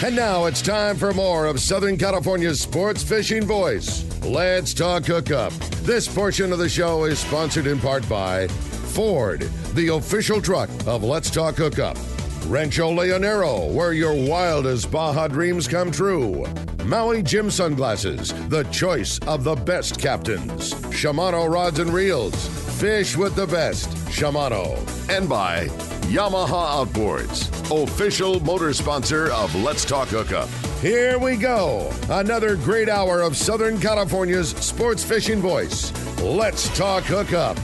And now it's time for more of Southern California's sports fishing voice. Let's talk hookup. This portion of the show is sponsored in part by Ford, the official truck of Let's Talk Hookup. Rancho Leonero, where your wildest Baja dreams come true. Maui Jim Sunglasses, the choice of the best captains. Shimano Rods and Reels, fish with the best. Shimano. And by Yamaha Outboards, official motor sponsor of Let's Talk Hookup. Here we go. Another great hour of Southern California's sports fishing voice. Let's Talk Hookup.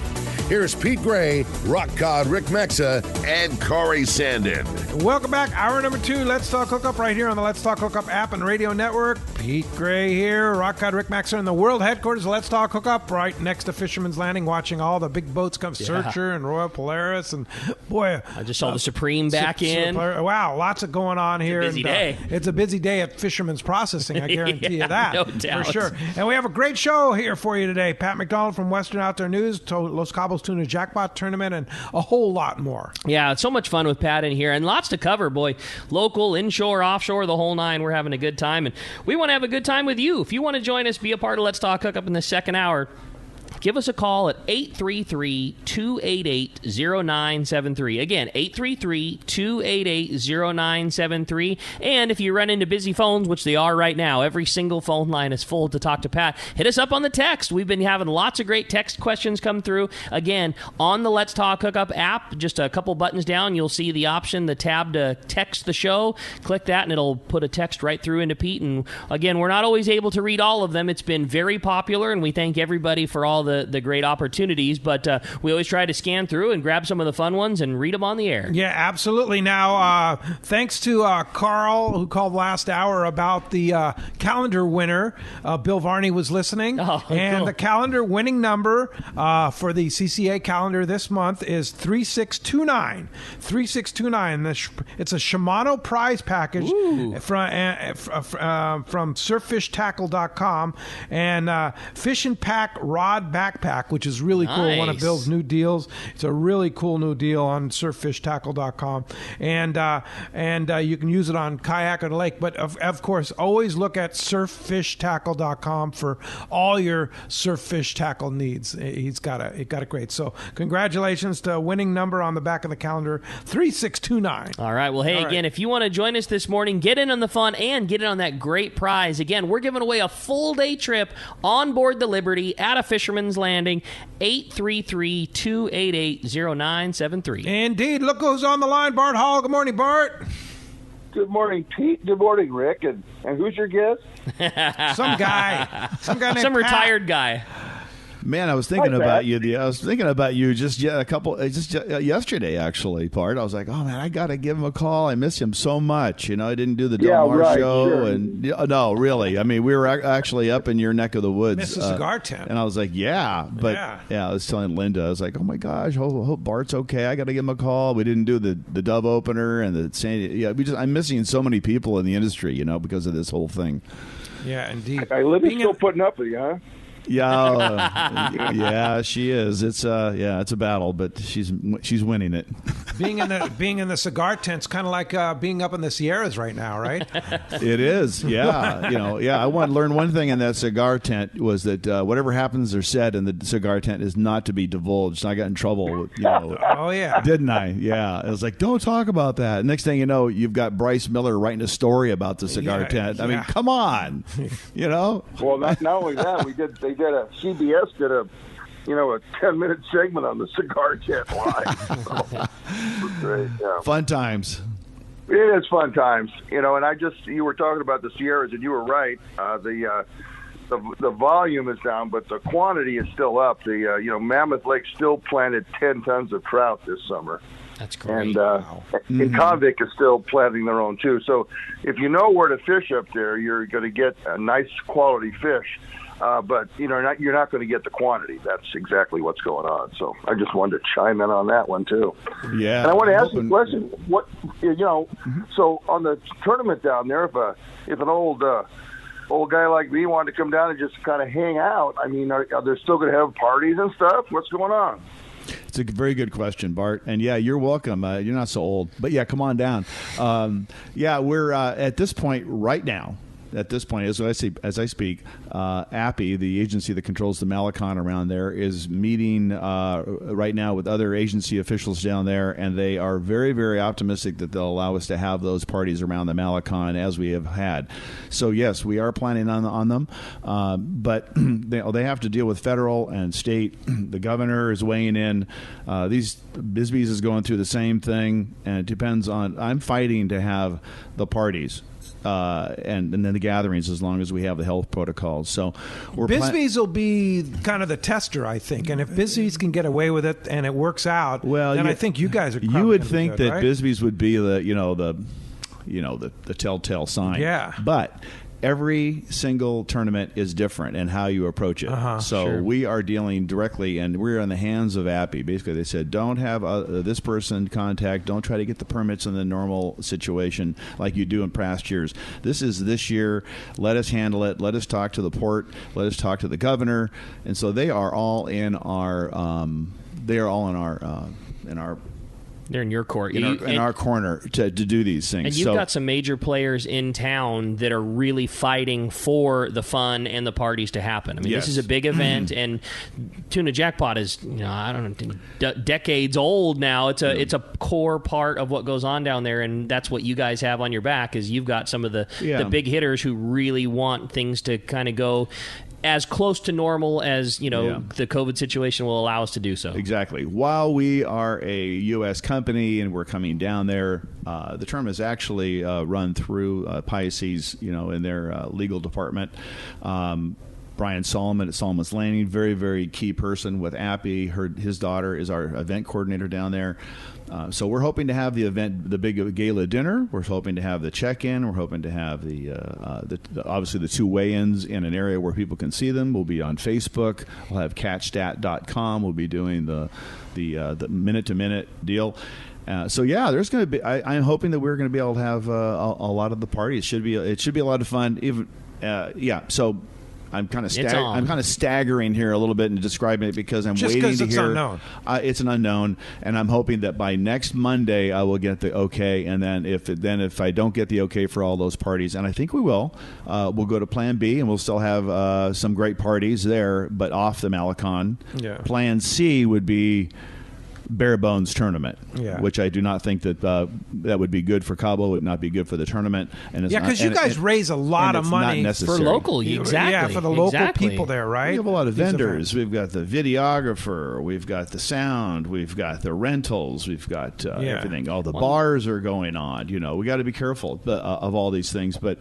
Here's Pete Gray, Rock Cod Rick Mexa, and Corey Sandin. Welcome back. Hour number 2, Let's Talk Hookup, right here on the Let's Talk Hookup app and radio network. Pete Gray here, Rock Cod Rick Mexa in the world headquarters of Let's Talk Hookup, right next to Fisherman's Landing, watching all the big boats come, Searcher and Royal Polaris. And boy, I just saw the Supreme back in. Wow, lots of going on here. It's a busy day. It's a busy day at Fisherman's Processing, I guarantee you that. No doubt. For sure. And we have a great show here for you today. Pat McDonell from Western Outdoor News, Los Cabos Tuna Jackpot Tournament, and a whole lot more. Yeah, it's so much fun with Pat in here, and lots to cover, boy. Local, inshore, offshore, the whole nine. We're having a good time, and we want to have a good time with you. If you want to join us, be a part of Let's Talk Hookup in the second hour, give us a call at 833-288-0973. Again, 833-288-0973. And if you run into busy phones, which they are right now, every single phone line is full to talk to Pat, hit us up on the text. We've been having lots of great text questions come through. Again, on the Let's Talk Hookup app, just a couple buttons down, you'll see the option, the tab to text the show. Click that, and it'll put a text right through into Pete. And again, we're not always able to read all of them. It's been very popular, and we thank everybody for all the great opportunities, but we always try to scan through and grab some of the fun ones and read them on the air. Yeah, absolutely. Now, thanks to Carl, who called last hour about the calendar winner. Bill Varney was listening, and cool. The calendar winning number for the CCA calendar this month is 3629. 3629. It's a Shimano prize package from surffishtackle.com, and Fish and Pack Rod Backpack, which is really cool. Nice. One of Bill's new deals. It's a really cool new deal on surffishtackle.com, and you can use it on kayak or the lake. But of course, always look at surffishtackle.com for all your surf fish tackle needs. It got it great. So congratulations to winning number on the back of the calendar, 3629. All right. Well, hey, again, if you want to join us this morning, get in on the fun and get in on that great prize. Again, we're giving away a full day trip on board the Liberty at a Fisherman's Landing, 833-288-0973. Indeed. Look who's on the line, Bart Hall. Good morning, Bart. Good morning, Pete. Good morning, Rick. And who's your guest? Some guy named Some Pat. Retired guy. Man, I was thinking about you. I was thinking about you just yesterday, actually, Part. I was like, oh man, I got to give him a call. I miss him so much. You know, I didn't do the Del Mar show, sure. And no, really. I mean, we were actually up in your neck of the woods, Miss the cigar tent, and I was like, yeah. I was telling Linda, I was like, oh my gosh, hope Bart's okay. I got to give him a call. We didn't do the Dove opener and the I'm missing so many people in the industry, you know, because of this whole thing. Yeah, indeed. Libby's still putting up with you, huh? Yeah, yeah, she is. It's a battle, but she's winning it. Being in the cigar tent's kind of like being up in the Sierras right now, right? It is. Yeah, I want to learn one thing in that cigar tent was that whatever happens or said in the cigar tent is not to be divulged. I got in trouble. Oh yeah, didn't I? Yeah, it was like, don't talk about that. Next thing you know, you've got Bryce Miller writing a story about the cigar tent. I mean, come on, you know. Well, not only that, CBS did a 10-minute segment on the cigar tent live. Great, yeah. Fun times. It is fun times, and you were talking about the Sierras, and you were right. The volume is down, but the quantity is still up. Mammoth Lake still planted 10 tons of trout this summer. That's great. And and Convict is still planting their own too. So if you know where to fish up there, you're going to get a nice quality fish. But you're not going to get the quantity. That's exactly what's going on. So I just wanted to chime in on that one too. Yeah. And I want to ask you a question. What So on the tournament down there, if an old guy like me wanted to come down and just kind of hang out, I mean, are they still going to have parties and stuff? What's going on? It's a very good question, Bart. And yeah, you're welcome. You're not so old, but yeah, come on down. We're at this point right now. At this point, as I speak, API, the agency that controls the Malecon around there, is meeting right now with other agency officials down there, and they are very, very optimistic that they'll allow us to have those parties around the Malecon as we have had. So, yes, we are planning on them, but they have to deal with federal and state. The governor is weighing in. Bisbee's is going through the same thing, and it depends on – I'm fighting to have the parties. And then the gatherings, as long as we have the health protocols. So Bisbee's will be kind of the tester, I think. And if Bisbee's can get away with it and it works out, then I think you guys are. You would think good, that right? Bisbee's would be the telltale sign. Yeah, but every single tournament is different in how you approach it. We are dealing directly, and we're in the hands of API. Basically, they said, don't have this person contact. Don't try to get the permits in the normal situation like you do in past years. This is this year. Let us handle it. Let us talk to the port. Let us talk to the governor. And so they are all in our. They're in your court. In our corner to do these things. And you've got some major players in town that are really fighting for the fun and the parties to happen. I mean, This is a big event, and Tuna Jackpot is, decades old now. It's a core part of what goes on down there, and that's what you guys have on your back, is you've got some of the big hitters who really want things to kind of go as close to normal as the COVID situation will allow us to do so. Exactly. While we are a U.S. company and we're coming down there, the term is actually run through Pisces, in their legal department. Brian Solomon at Solomon's Landing, very, very key person with API. His daughter is our event coordinator down there. So we're hoping to have the event, the big gala dinner. We're hoping to have the check-in. We're hoping to have obviously the two weigh-ins in an area where people can see them. We'll be on Facebook. We'll have catchstat.com. We'll be doing the minute-to-minute deal. There's going to be. I'm hoping that we're going to be able to have a lot of the parties. It should be a lot of fun. So. I'm kind of staggering here a little bit in describing it because I'm waiting to hear. It's unknown. It's an unknown, and I'm hoping that by next Monday I will get the okay. And then if I don't get the okay for all those parties, and I think we will, we'll go to Plan B, and we'll still have some great parties there, but off the Malecon. Yeah. Plan C would be bare bones tournament, which I do not think that would be good for Cabo. It would not be good for the tournament. And because you guys raise a lot of money for local, exactly. Yeah, for the local people there, right? We have a lot of vendors. We've got the videographer. We've got the sound. We've got the rentals. We've got everything. All the bars are going on. We got to be careful of all these things. But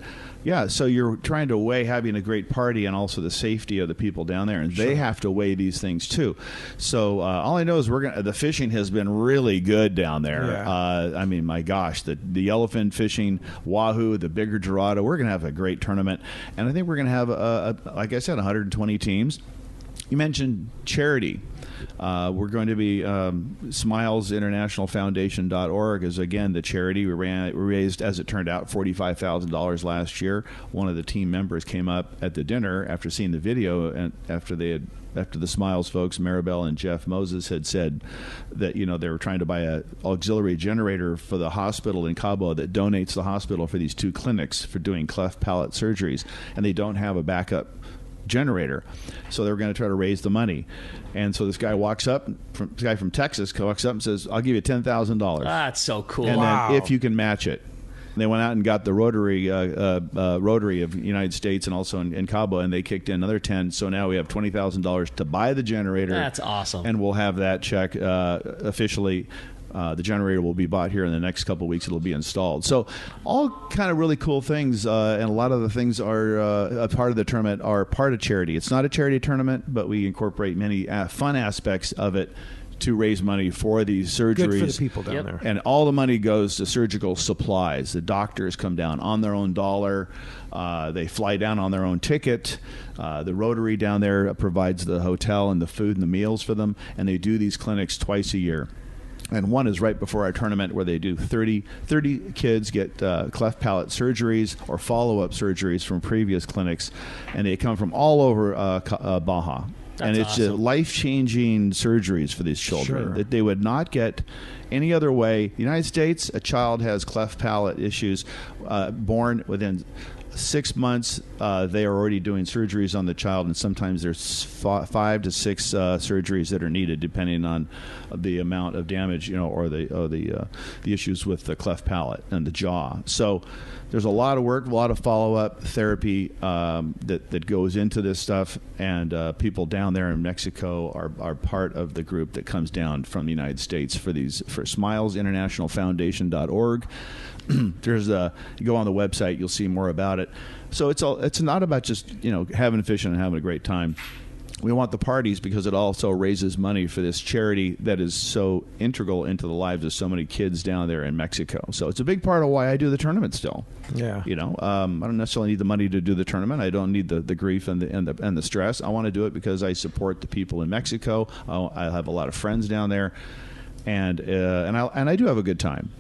so you're trying to weigh having a great party and also the safety of the people down there, and they have to weigh these things too. So all I know is the fishing has been really good down there. I mean, my gosh, the yellowfin fishing, wahoo, the bigger Dorado. We're going to have a great tournament, and I think we're going to have like I said, 120 teams. You mentioned charity. We're going to be SmilesInternationalFoundation.org is again the charity. We raised, as it turned out, $45,000 last year. One of the team members came up at the dinner after seeing the video, and after the Smiles folks, Maribel and Jeff Moses, had said that they were trying to buy an auxiliary generator for the hospital in Cabo that donates the hospital for these two clinics for doing cleft palate surgeries, and they don't have a backup generator, so they were going to try to raise the money. And so this guy from Texas walks up and says, "I'll give you $10,000." That's so cool. And then if you can match it. They went out and got the Rotary of the United States and also in Cabo, and they kicked in another 10. So now we have $20,000 to buy the generator. That's awesome. And we'll have that check officially. The generator will be bought here in the next couple of weeks. It'll be installed. So all kind of really cool things, and a lot of the things are a part of the tournament are part of charity. It's not a charity tournament, but we incorporate many fun aspects of it to raise money for these surgeries. Good for the people down there. And all the money goes to surgical supplies. The doctors come down on their own dollar. They fly down on their own ticket. The Rotary down there provides the hotel and the food and the meals for them, and they do these clinics twice a year. And one is right before our tournament where they do 30 kids get cleft palate surgeries or follow-up surgeries from previous clinics, and they come from all over Baja. and it's awesome. Life-changing surgeries for these children that they would not get any other way. The United States, a child has cleft palate issues, born within 6 months, they are already doing surgeries on the child, and sometimes there's 5 to 6 surgeries that are needed, depending on the amount of damage, or the issues with the cleft palate and the jaw. So there's a lot of work, a lot of follow-up therapy that goes into this stuff, and people down there in Mexico are part of the group that comes down from the United States for SmilesInternationalFoundation.org. There's you go on the website, you'll see more about it. So it's not about just having fishing and having a great time. We want the parties because it also raises money for this charity that is so integral into the lives of so many kids down there in Mexico. So it's a big part of why I do the tournament still. Yeah. I don't necessarily need the money to do the tournament. I don't need the grief and the stress. I want to do it because I support the people in Mexico. I have a lot of friends down there, and I do have a good time.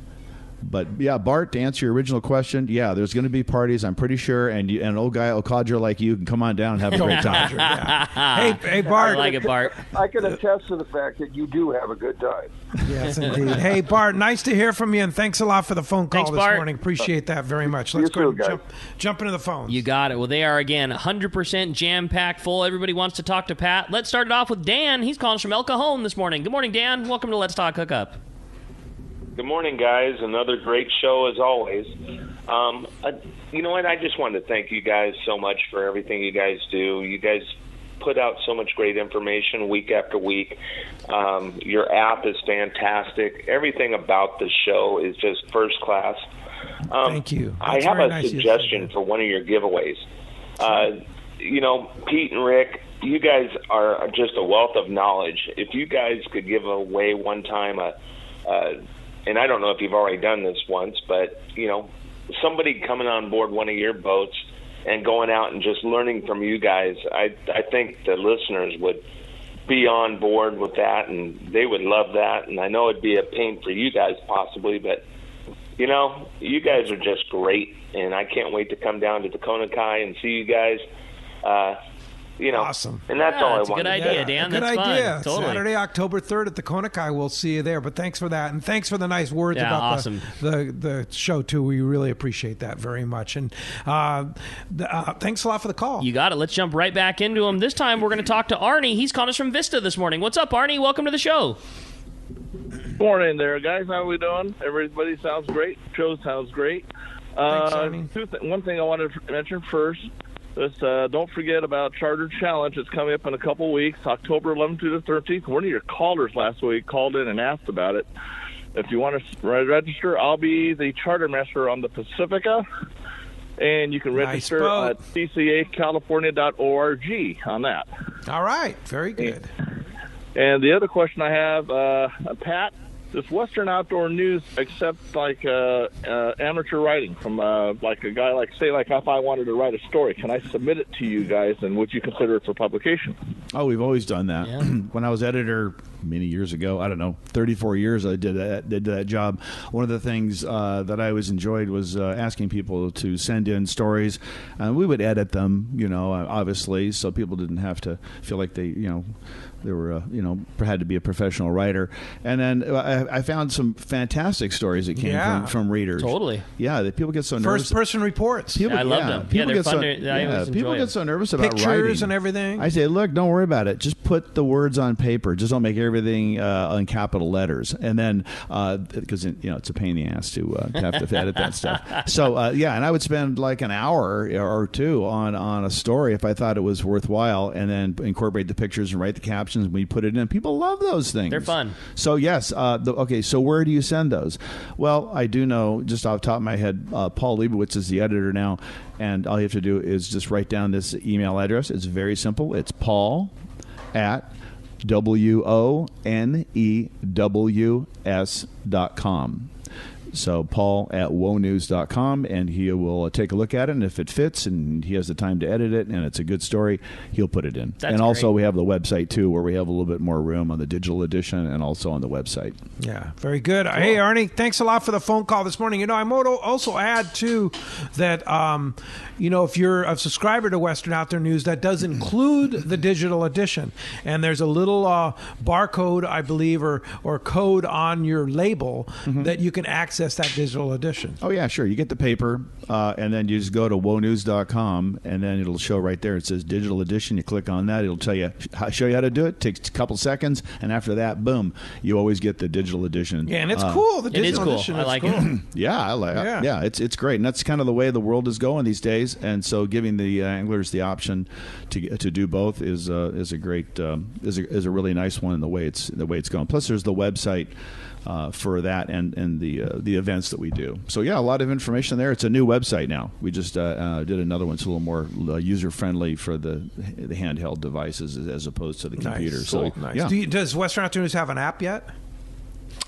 But yeah, Bart, to answer your original question, yeah, there's going to be parties, I'm pretty sure, and an old guy, Okadra like you, can come on down and have a great time. Hey, Bart. I like it, Bart. I can attest to the fact that you do have a good time. Yes, indeed. Hey, Bart, nice to hear from you, and thanks a lot for the phone call Thanks, this Bart. morning. Appreciate that very much. Let's go ahead and jump into the phones. You got it. Well, they are, again, 100% jam-packed full. Everybody wants to talk to Pat. Let's start it off with Dan. He's calling us from El Cajon this morning. Good morning, Dan. Welcome to Let's Talk Hookup. Good morning, guys. Another great show as always. You know what? I just wanted to thank you guys so much for everything you guys do. You guys put out so much great information week after week. Your app is fantastic. Everything about the show is just first class. Thank you. I have a suggestion for one of your giveaways. Pete and Rick, you guys are just a wealth of knowledge. If you guys could give away one time and I don't know if you've already done this once, but, somebody coming on board one of your boats and going out and just learning from you guys, I think the listeners would be on board with that, and they would love that. And I know it'd be a pain for you guys possibly, but, you guys are just great, and I can't wait to come down to Tacona Kai and see you guys. Awesome. And that's all I want. That's a good idea, Dan. Good That's idea. fun. Totally. Saturday, October 3rd at the Konakai. We'll see you there. But thanks for that. And thanks for the nice words about the show, too. We really appreciate that very much. And thanks a lot for the call. You got it. Let's jump right back into him. This time we're going to talk to Arnie. He's calling us from Vista this morning. What's up, Arnie? Welcome to the show. Morning there, guys. How are we doing? Everybody sounds great. Show sounds great. Thanks, Arnie. One thing I wanted to mention first. Don't forget about Charter Challenge. It's coming up in a couple weeks, October 11th to the 13th. One of your callers last week called in and asked about it. If you want to register, I'll be the charter master on the Pacifica, and you can register at ccacalifornia.org on that. All right. Very good. And the other question I have, Pat, does Western Outdoor News accept amateur writing from a guy like if I wanted to write a story, can I submit it to you guys, and would you consider it for publication? Oh, we've always done that. Yeah. When I was editor many years ago, 34 years I did that job. One of the things that I always enjoyed was asking people to send in stories, and we would edit them, obviously, so people didn't have to feel like they were, had to be a professional writer. And then I found some fantastic stories that came from readers. Totally. Yeah, that people get so nervous. First-person reports. I love them. People they're get fun. people get so nervous about pictures writing. and everything. I say, look, don't worry about it. Just put the words on paper. Just don't make everything in capital letters. And then, because it's a pain in the ass to have to edit that stuff. So and I would spend like an hour or two on a story if I thought it was worthwhile, and then incorporate the pictures and write the captions. We put it in. People love those things. They're fun. So yes. So where do you send those? Well, I do know just off the top of my head, Paul Leibowitz is the editor now, and all you have to do is just write down this email address. It's very simple. It's paul@WONEWS.com. So paul@wonews.com, and he will take a look at it, and if it fits and he has the time to edit it and it's a good story, he'll put it in. That's and also great. we have the website too, where we have a little bit more room on the digital edition and also on the website. Yeah, very good. Cool. Hey, Arnie, thanks a lot for the phone call this morning. I might also add too that if you're a subscriber to Western Out There News, that does include the digital edition, and there's a little barcode, I believe, or code on your label that you can access that digital edition. Oh yeah, sure. You get the paper, and then you just go to wonews.com, and then it'll show right there. It says digital edition. You click on that. It'll show you how to do it. Takes a couple seconds, and after that, boom, you always get the digital edition. Yeah, and it's cool. The digital edition I like cool. it. Yeah, I like it. Yeah, it's great, and that's kind of the way the world is going these days. And so, giving the anglers the option to do both is a great is a really nice one in the way it's going. Plus, there's the website for that and the events that we do. So yeah, a lot of information there. It's a new website now. We just did another one. It's a little more user friendly for the handheld devices as opposed to the computer. Nice. So Cool. Nice. Yeah. Does Western Out There News have an app yet?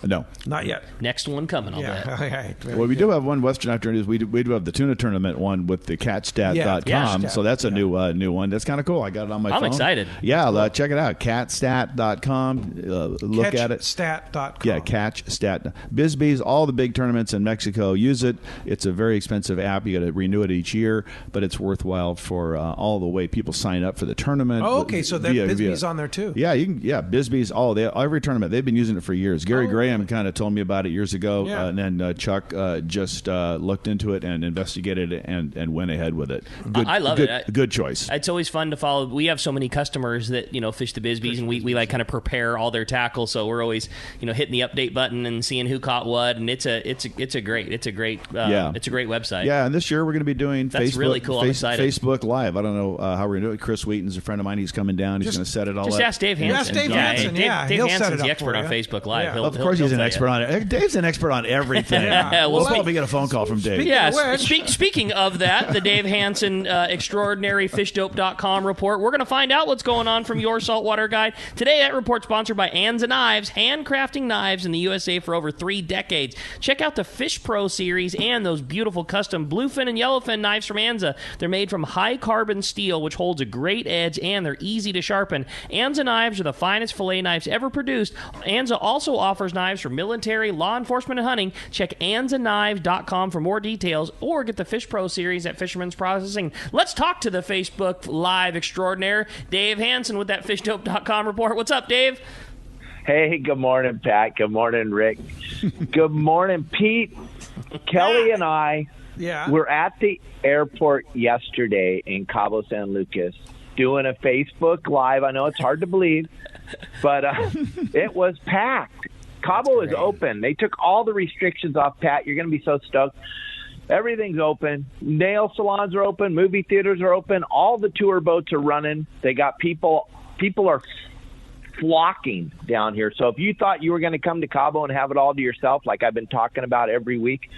No, not yet. Next one coming. I'll bet. Okay. Well, we do have one Western Out There News. We do have the Tuna tournament one with the catstat.com. Yeah, so that's a new one. That's kind of cool. I got it on my phone. I'm excited. Yeah, check it out. Catstat.com. Look at it. Catchstat.com. Yeah, Catchstat. Bisbee's, all the big tournaments in Mexico use it. It's a very expensive app. You got to renew it each year, but it's worthwhile for all the way people sign up for the tournament. Oh, okay. So Bisbee's on there too. Yeah, Bisbee's. Every tournament they've been using it for years. Gary Graham kind of told me about it years ago, and then Chuck just looked into it and investigated it and went ahead with it. I love it. Good choice. It's always fun to follow. We have so many customers that fish the Bisbees, and we like kind of prepare all their tackle. So we're always hitting the update button and seeing who caught what, and it's a great website. Yeah, and this year we're going to be doing That's really cool. I'm excited. Facebook Live. I don't know how we're going to do it. Chris Wheaton's a friend of mine. He's coming down. He's going to set it all up. Just ask Dave Hansen. Ask Dave Hansen. Dave Hansen's the expert on Facebook Live. Yeah. Of course, he's an expert on it. Dave's an expert on everything. We'll probably get a phone call from Dave. Speaking of that, the Dave Hansen extraordinary fishdope.com report. We're going to find out what's going on from your saltwater guide. Today, that report sponsored by Anza Knives, handcrafting knives in the USA for over 3 decades. Check out the Fish Pro series and those beautiful custom bluefin and yellowfin knives from Anza. They're made from high-carbon steel, which holds a great edge, and they're easy to sharpen. Anza knives are the finest fillet knives ever produced. Anza also offers knives for military, law enforcement, and hunting. Check anzaknives.com for more details, or get the Fish Pro series at Fisherman's Processing. Let's talk to the Facebook Live extraordinaire, Dave Hansen, with that fishdope.com report. What's up, Dave? Hey, good morning, Pat. Good morning, Rick. Good morning, Pete. Kelly and I were at the airport yesterday in Cabo San Lucas doing a Facebook Live. I know it's hard to believe, but it was packed. Cabo is open. They took all the restrictions off, Pat. You're going to be so stoked. Everything's open. Nail salons are open. Movie theaters are open. All the tour boats are running. They got people are flocking down here. So if you thought you were going to come to Cabo and have it all to yourself, like I've been talking about every week,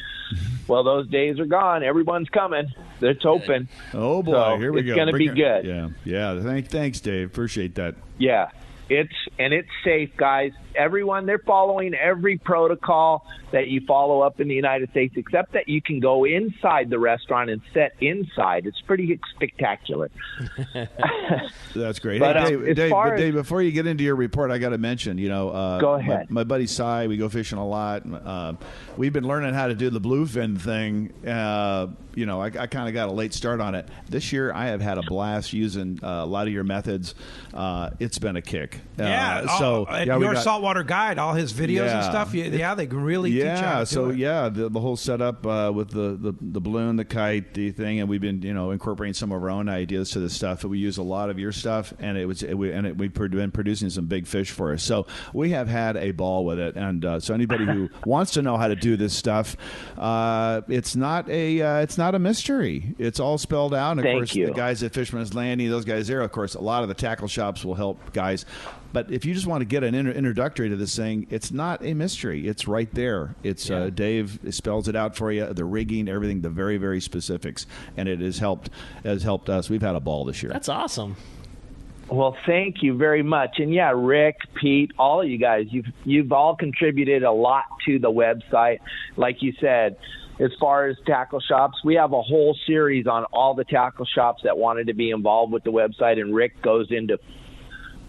well, those days are gone. Everyone's coming. It's open. Oh, boy. So here we go. It's going to be good. Yeah. Thanks, Dave. Appreciate that. Yeah. It's safe, guys. Everyone, they're following every protocol that you follow up in the United States, except that you can go inside the restaurant and sit inside. It's pretty spectacular. That's great. But, hey, Dave, before you get into your report, I got to mention, go ahead. My buddy Cy, we go fishing a lot. We've been learning how to do the bluefin thing. I kind of got a late start on it. This year, I have had a blast using a lot of your methods. It's been a kick. Your saltwater guide, all his videos and stuff. They can really teach you how to do it. The whole setup with the balloon, the kite, the thing, and we've been incorporating some of our own ideas to this stuff. But we use a lot of your stuff, and we've been producing some big fish for us. So we have had a ball with it, and so anybody who wants to know how to do this stuff, it's not a mystery. It's all spelled out. And of course, the guys at Fisherman's Landing, those guys there, of course, a lot of the tackle shops will help guys. But if you just want to get an introductory to this thing, it's not a mystery. It's right there. It's Dave spells it out for you, the rigging, everything, the very, very specifics. And it has helped us. We've had a ball this year. That's awesome. Well, thank you very much. And yeah, Rick, Pete, all of you guys, you've all contributed a lot to the website. Like you said, as far as tackle shops, we have a whole series on all the tackle shops that wanted to be involved with the website, and Rick goes into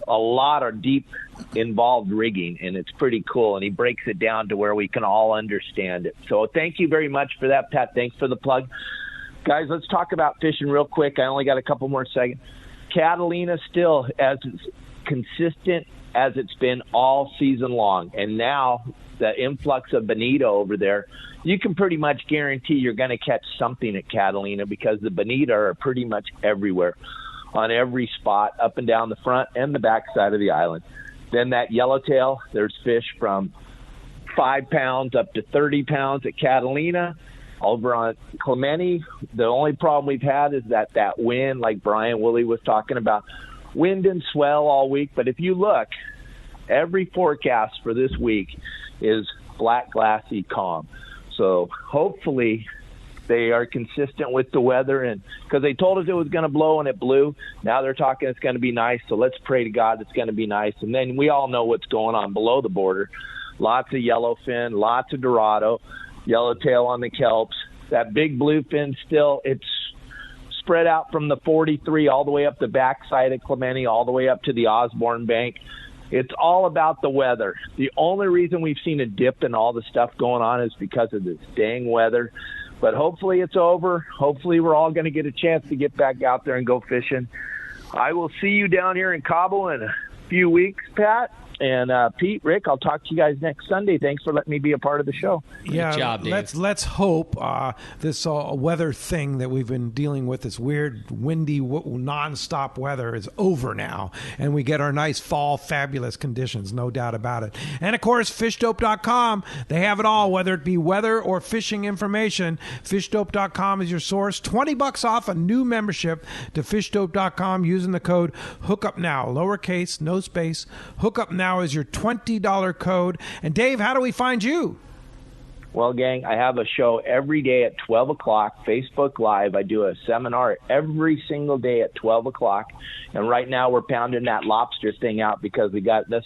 a lot of deep involved rigging, and it's pretty cool, and he breaks it down to where we can all understand it. So thank you very much for that, Pat. Thanks for the plug. Guys, let's talk about fishing real quick. I only got a couple more seconds. Catalina still as consistent as it's been all season long, and now the influx of bonito over there, you can pretty much guarantee you're going to catch something at Catalina because the bonito are pretty much everywhere on every spot up and down the front and the back side of the island. Then that yellowtail, there's fish from 5 pounds up to 30 pounds at Catalina. Over on Clemente, the only problem we've had is that wind, like Brian Woolley was talking about, wind and swell all week. But if you look, every forecast for this week is black, glassy, calm. So hopefully they are consistent with the weather, and because they told us it was going to blow and it blew. Now they're talking it's going to be nice. So let's pray to God it's going to be nice. And then we all know what's going on below the border. Lots of yellowfin, lots of Dorado, yellowtail on the kelps. That big bluefin still, it's spread out from the 43 all the way up the backside of Clemente, all the way up to the Osborne Bank. It's all about the weather. The only reason we've seen a dip in all the stuff going on is because of this dang weather. But hopefully it's over. Hopefully we're all going to get a chance to get back out there and go fishing. I will see you down here in Cabo in a few weeks, Pat. And Pete, Rick, I'll talk to you guys next Sunday. Thanks for letting me be a part of the show. Yeah, good job, Dave. Let's hope this weather thing that we've been dealing with, this weird, windy, nonstop weather, is over now, and we get our nice fall, fabulous conditions, no doubt about it. And of course, fishdope.com, they have it all, whether it be weather or fishing information. Fishdope.com is your source. $20 off a new membership to fishdope.com using the code HOOKUPNOW, lowercase, no space. Hookup Now is your $20 code. And Dave, how do we find you? Well, gang, I have a show every day at 12 o'clock, Facebook Live. I do a seminar every single day at 12 o'clock. And right now we're pounding that lobster thing out because we got this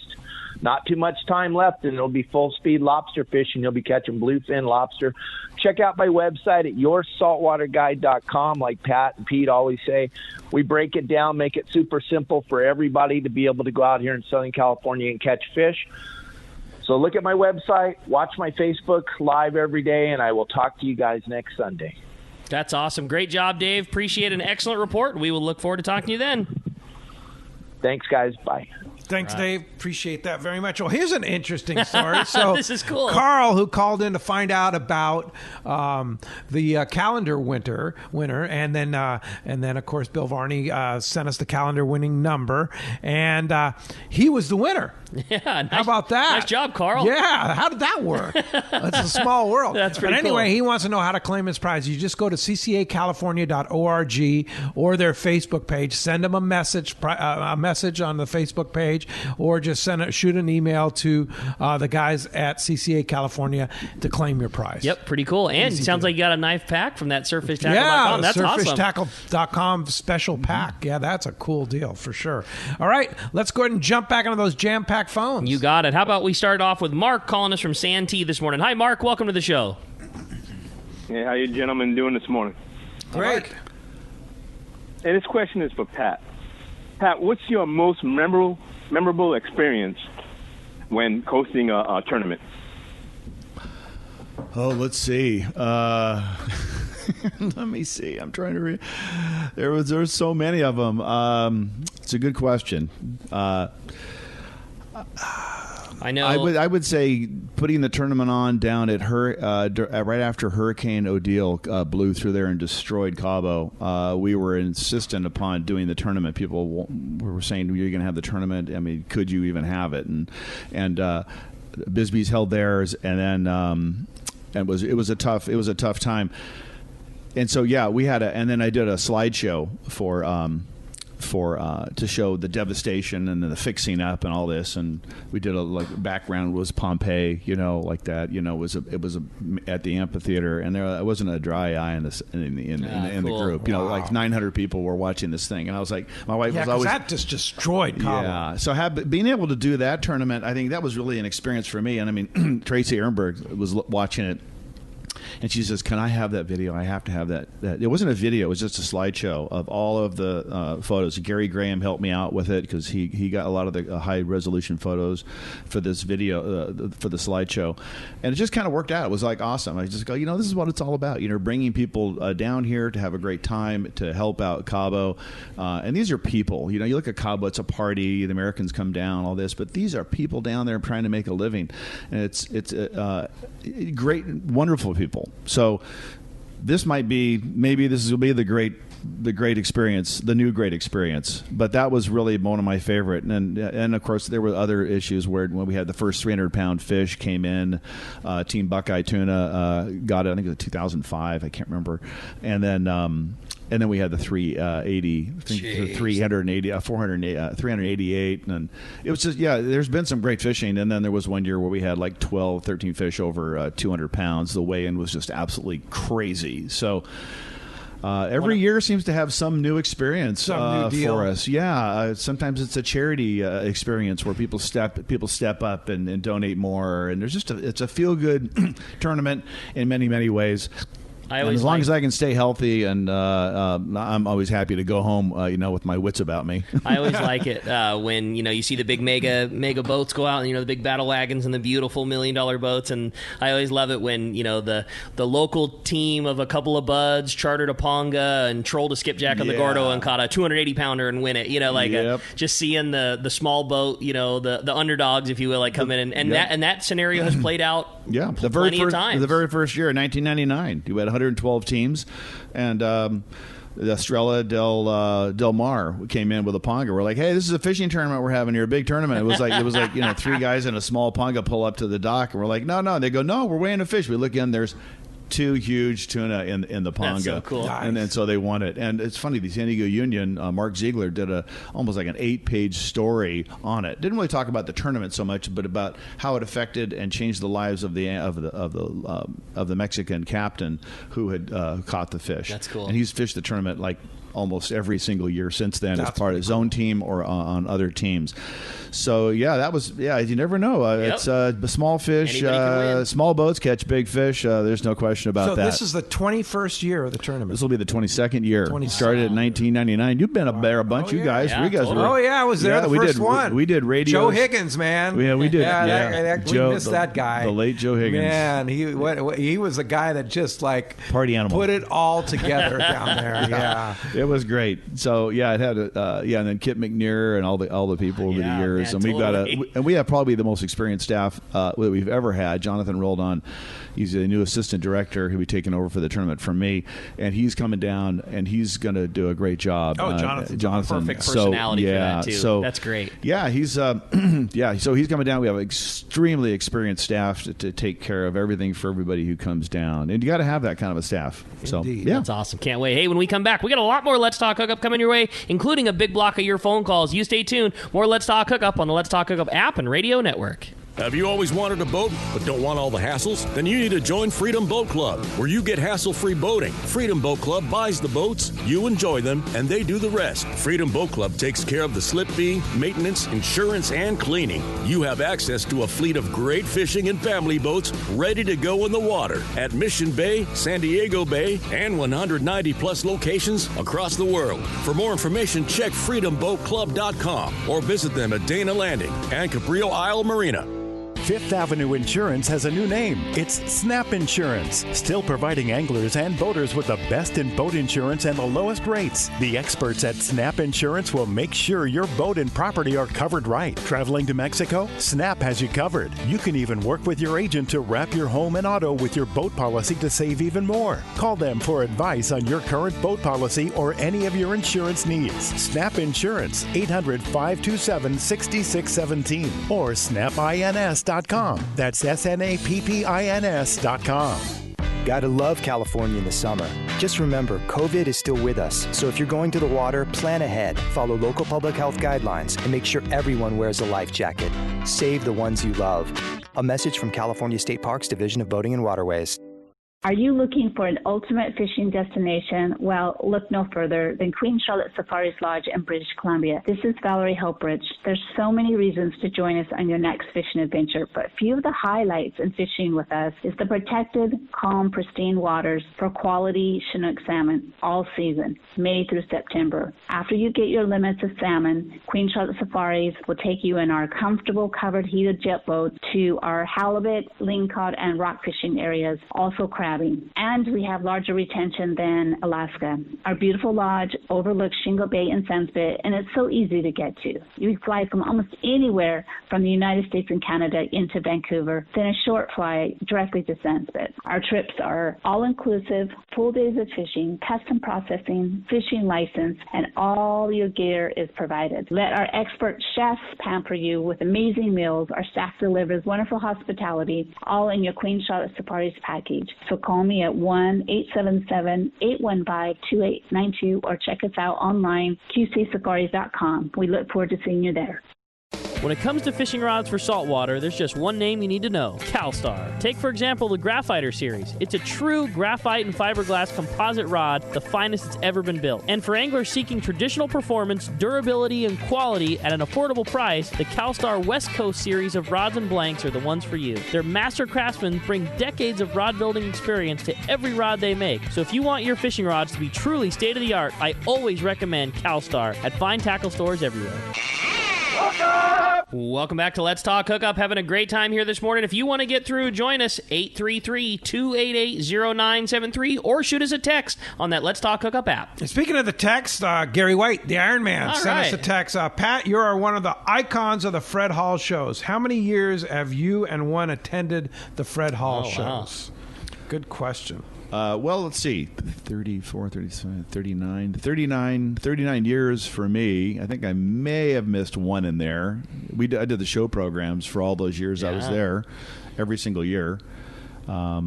not too much time left, and it'll be full-speed lobster fishing. You'll be catching bluefin lobster. Check out my website at yoursaltwaterguide.com. Like Pat and Pete always say, we break it down, make it super simple for everybody to be able to go out here in Southern California and catch fish. So look at my website, watch my Facebook Live every day, and I will talk to you guys next Sunday. That's awesome. Great job, Dave. Appreciate an excellent report. We will look forward to talking to you then. Thanks, guys. Bye. Thanks, Dave. Appreciate that very much. Well, here's an interesting story. So this is cool. Carl, who called in to find out about the calendar winner, and then of course Bill Varney sent us the calendar winning number, and he was the winner. Yeah, nice, how about that? Nice job, Carl. Yeah, how did that work? That's a small world. That's pretty But anyway, cool. he wants to know how to claim his prize. You just go to ccacalifornia.org or their Facebook page. Send them a message on the Facebook page, or just shoot an email to the guys at CCA California to claim your prize. Yep, pretty cool. And it sounds like you got a knife pack from that surfishtackle.com. Yeah, that's awesome. surfishtackle.com special pack. Yeah, that's a cool deal for sure. All right, let's go ahead and jump back into those jam-packed phones. You got it. How about we start off with Mark calling us from Santee this morning. Hi, Mark. Welcome to the show. Hey, how you gentlemen doing this morning? Great. And this question is for Pat. Pat, what's your most memorable experience when hosting a tournament? Oh, let's see. Let me see. I'm trying to read. There's so many of them. It's a good question. I know. I would say putting the tournament on down at right after Hurricane Odile blew through there and destroyed Cabo. We were insistent upon doing the tournament. People were saying, "You're going to have the tournament. I mean, could you even have it?" And Bisbee's held theirs, and then it was a tough time. And so yeah, we had and then I did a slideshow to show the devastation and the fixing up and all this. And we did background was Pompeii, like that. It was at the amphitheater, and there wasn't a dry eye in the group. Wow. Like 900 people were watching this thing, and I was like, my wife was always that just destroyed Cabo. Yeah. So being able to do that tournament, I think that was really an experience for me. And I mean, Tracy Ehrenberg was watching it. And she says, "Can I have that video? I have to have that." It wasn't a video; it was just a slideshow of all of the photos. Gary Graham helped me out with it because he got a lot of the high resolution photos for this video for the slideshow, and it just kind of worked out. It was like awesome. I just go, this is what it's all about. Bringing people down here to have a great time, to help out Cabo, and these are people. You look at Cabo; it's a party. The Americans come down, all this, but these are people down there trying to make a living, and it's great, wonderful people. So this will be the great experience, the new great experience. But that was really one of my favorite. And of course, there were other issues where when we had the first 300-pound fish came in, Team Buckeye Tuna got it. I think it was 2005. I can't remember. And then we had the 388, and it was just, there's been some great fishing. And then there was one year where we had like 12, 13 fish over 200 pounds. The weigh-in was just absolutely crazy. So every year seems to have some new experience some new deal for us. Yeah, sometimes it's a charity experience where people step up and donate more, and it's a feel-good tournament in many, many ways. As long as I can stay healthy, and I'm always happy to go home, with my wits about me. I always like it when you see the big mega boats go out, and the big battle wagons and the beautiful $1 million boats, and I always love it when the local team of a couple of buds chartered a ponga and trolled a skipjack on the Gordo and caught a 280-pounder and win it. Just seeing the small boat, the underdogs, if you will, come in and that scenario has played out. Yeah, plenty of times. The very first year, in 1999, you had 112 teams, and the Estrella del Mar came in with a ponga. We're like, hey, this is a fishing tournament we're having here, a big tournament. It was like three guys in a small ponga pull up to the dock, and we're like, no. And they go, no, we're weighing a fish. We look in, there's 2 huge tuna in the ponga. That's so cool. Nice. And then so they won it. And it's funny, the San Diego Union, Mark Ziegler did almost like an 8-page story on it. Didn't really talk about the tournament so much, but about how it affected and changed the lives of the Mexican captain who had caught the fish. That's cool. And he's fished the tournament like almost every single year since then as part of his own team or on other teams. So that was you never know. It's small fish, small boats catch big fish. There's no question about that. So this is the 21st year of the tournament. This will be the 22nd year. Started in 1999. You've been there a bunch, you guys. Yeah, you guys totally. were. I was there the first one. We did radio. Joe Higgins, man. Yeah, we did. We missed that guy. The late Joe Higgins. Man, he was the guy that just party animal. Put it all together down there. Yeah. It was great. So it had and then Kip McNear and all the people over the years, man, and we've got we have probably the most experienced staff that we've ever had. Jonathan Roldan, he's a new assistant director who'll be taking over for the tournament from me, and he's coming down and he's going to do a great job. Oh, Jonathan, perfect personality for that too. So that's great. Yeah, he's so he's coming down. We have extremely experienced staff to take care of everything for everybody who comes down, and you got to have that kind of a staff. So Indeed. yeah, that's awesome. Can't wait. Hey, when we come back, we got a lot more Let's Talk Hookup coming your way, including a big block of your phone calls. You stay tuned. More Let's Talk Hookup on the Let's Talk Hookup app and radio network. Have you always wanted a boat but don't want all the hassles? Then you need to join Freedom Boat Club, where you get hassle-free boating. Freedom Boat Club buys the boats, you enjoy them, and they do the rest. Freedom Boat Club takes care of the slip fee, maintenance, insurance, and cleaning. You have access to a fleet of great fishing and family boats ready to go in the water at Mission Bay, San Diego Bay, and 190-plus locations across the world. For more information, check freedomboatclub.com or visit them at Dana Landing and Cabrillo Isle Marina. Fifth Avenue Insurance has a new name. It's Snap Insurance, still providing anglers and boaters with the best in boat insurance and the lowest rates. The experts at Snap Insurance will make sure your boat and property are covered right. Traveling to Mexico? Snap has you covered. You can even work with your agent to wrap your home and auto with your boat policy to save even more. Call them for advice on your current boat policy or any of your insurance needs. Snap Insurance, 800-527-6617 or snapins.com. That's SNAPPINS.com. Gotta love California in the summer. Just remember, COVID is still with us, so if you're going to the water, plan ahead, follow local public health guidelines, and make sure everyone wears a life jacket. Save the ones you love. A message from California State Parks Division of Boating and Waterways. Are you looking for an ultimate fishing destination? Well, look no further than Queen Charlotte Safaris Lodge in British Columbia. This is Valerie Helpridge. There's so many reasons to join us on your next fishing adventure, but a few of the highlights in fishing with us is the protected, calm, pristine waters for quality Chinook salmon all season, May through September. After you get your limits of salmon, Queen Charlotte Safaris will take you in our comfortable covered heated jet boats to our halibut, lingcod, and rock fishing areas, also crab. And we have larger retention than Alaska. Our beautiful lodge overlooks Shingle Bay and Sunspit, and it's so easy to get to. You can fly from almost anywhere from the United States and Canada into Vancouver, then a short flight directly to Sunspit. Our trips are all-inclusive, full days of fishing, custom processing, fishing license, and all your gear is provided. Let our expert chefs pamper you with amazing meals. Our staff delivers wonderful hospitality, all in your Queen Charlotte Safaris package. So call me at 1-877-815-2892 or check us out online, qcsafaris.com. We look forward to seeing you there. When it comes to fishing rods for saltwater, there's just one name you need to know, CalStar. Take, for example, the Graphiter series. It's a true graphite and fiberglass composite rod, the finest it's ever been built. And for anglers seeking traditional performance, durability, and quality at an affordable price, the CalStar West Coast series of rods and blanks are the ones for you. Their master craftsmen bring decades of rod building experience to every rod they make. So if you want your fishing rods to be truly state-of-the-art, I always recommend CalStar at fine tackle stores everywhere. Welcome back to Let's Talk Hookup. Having a great time here this morning. If you want to get through, join us 833-288-0973 or shoot us a text on that Let's Talk Hookup app. And speaking of the text, Gary White, the Iron Man, sent us a text. Pat, you are one of the icons of the Fred Hall shows. How many years have you and one attended the Fred Hall shows? Wow. Good question. Well, let's see, 34, 37, 39 years for me. I think I may have missed one in there. I did the show programs for all those years I was there, every single year. I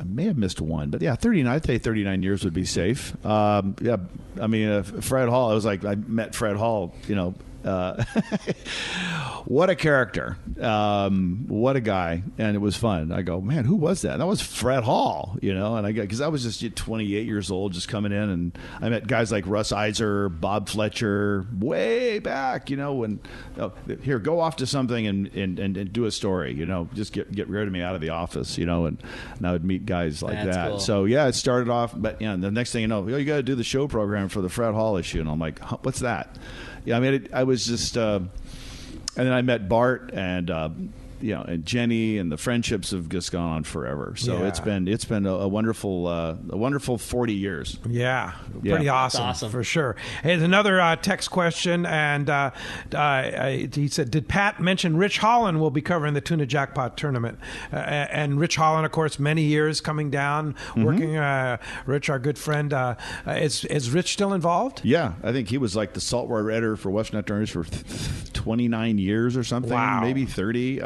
may have missed one, but yeah, 39. I'd say 39 years would be safe. Yeah, I mean, Fred Hall, I met Fred Hall, what a character. What a guy. And it was fun. I go, man, who was that? That was Fred Hall, and because I was just 28 years old, just coming in, and I met guys like Russ Iser, Bob Fletcher, way back, when, here, go off to something and do a story, just get rid of me out of the office, and I would meet guys like that. Cool. So, yeah, it started off, but, the next thing you know, you got to do the show program for the Fred Hall issue. And I'm like, what's that? Yeah, I mean, I was just, and then I met Bart and and Jenny, and the friendships have just gone on forever. So it's been a wonderful 40 years. Yeah, pretty awesome for sure. Hey, another text question, and he said, "Did Pat mention Rich Holland will be covering the Tuna Jackpot tournament?" And Rich Holland, of course, many years coming down, working. Rich, our good friend, is Rich still involved? Yeah, I think he was like the saltwater editor for Western Outdoors for 29 years or something, maybe 30.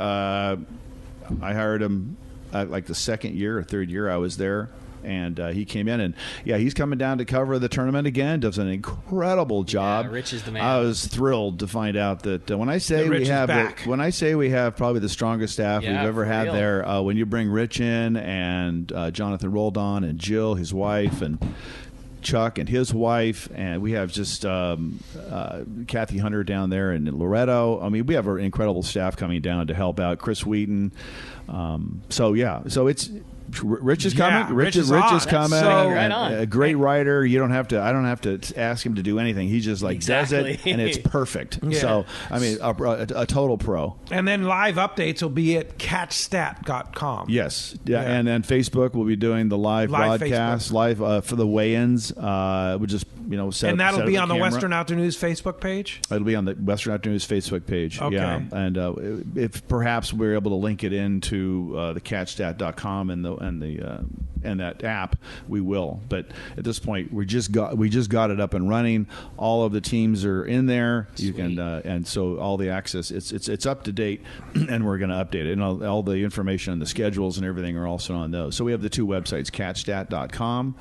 I hired him like the second year or third year I was there, and he came in, and he's coming down to cover the tournament again. Does an incredible job. Yeah, Rich is the man. I was thrilled to find out that when I say we have probably the strongest staff we've ever had there, when you bring Rich in and Jonathan Roldan and Jill, his wife, and Chuck and his wife, and we have just Kathy Hunter down there in Loretto. I mean, we have an incredible staff coming down to help out. Chris Wheaton. So it's Rich is coming. Yeah, Rich is coming. Right on. A great writer. I don't have to ask him to do anything. He just does it, and it's perfect. Yeah. So I mean, a total pro. And then live updates will be at catchstat.com. Yes, and then Facebook will be doing the live broadcast, live for the weigh-ins. We'll just set and up, that'll be on the Western Outdoor News Facebook page. It'll be on the Western Outdoor News Facebook page. Okay. Yeah, and if perhaps we're able to link it into the catchstat.com and and that app, we will. But at this point, we just got it up and running. All of the teams are in there. Sweet. You can and so all the access, it's up to date, and we're going to update it. And all the information and the schedules and everything are also on those. So we have the two websites, catchstat.com.